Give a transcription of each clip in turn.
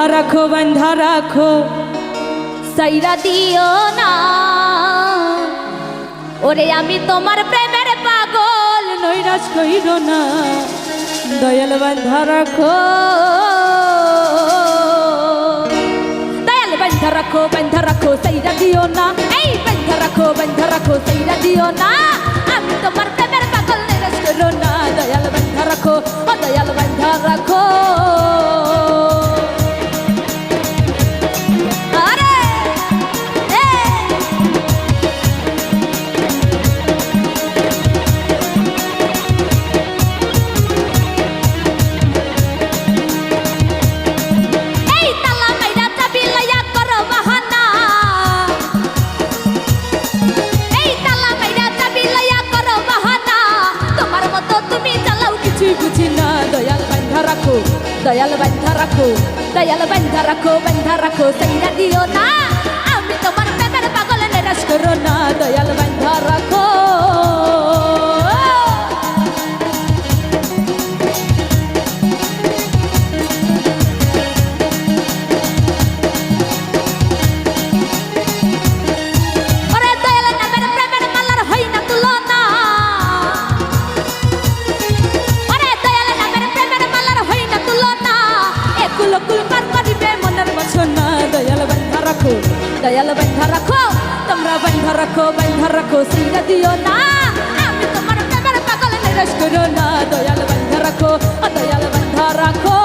বান্ধা রাখো সাইরা দিও না ওরে আমি তোমার প্রেমের পাগল নৈরাশ কইরো না দয়াল বান্ধা রাখো বান্ধা রাখো সাইরা দিও না এই বান্ধা রাখো সাইরা দিও না আমি তোমার প্রেমের পাগল নৈরাশ কইরো না দয়াল বান্ধা রাখো ও দয়াল বান্ধা রাখো দয়াল বান্ধা রাখো সাইরা দিও না আমি তোমার প্রেমের পাগল নৈরাশ করো না দয়াল বান্ধা রাখো দয়াল বান্ধা রাখো তোমরা বান্ধা রাখো সাইরা দিও না আমি তোমার প্রেমের পাগল নৈরাশ করো না দয়াল বান্ধা রাখো ও দয়াল বান্ধা রাখো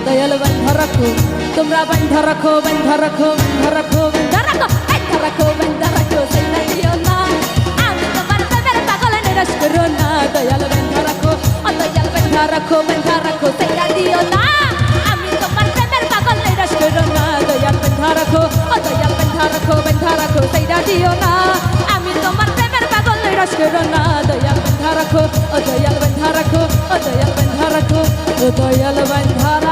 দয়াল বান্ধা রাখো তোমরা বান্ধা রাখো সাইরা দিও না আমি তোমার প্রেমের পাগল নৈরাশ করো না দয়াল বান্ধা রাখো ও দয়াল বান্ধা রাখো সাইরা দিও না আমি তোমার প্রেমের পাগল নৈরাশ করো না দয়াল বান্ধা রাখো ও দয়াল বান্ধা রাখো সাইরা দিও না আমি তোমার প্রেমের পাগল নৈরাশ করো না দয়াল বান্ধা রাখো ও দয়াল বান্ধা রাখো ও দয়াল বান্ধা রাখো ও দয়াল বান্ধা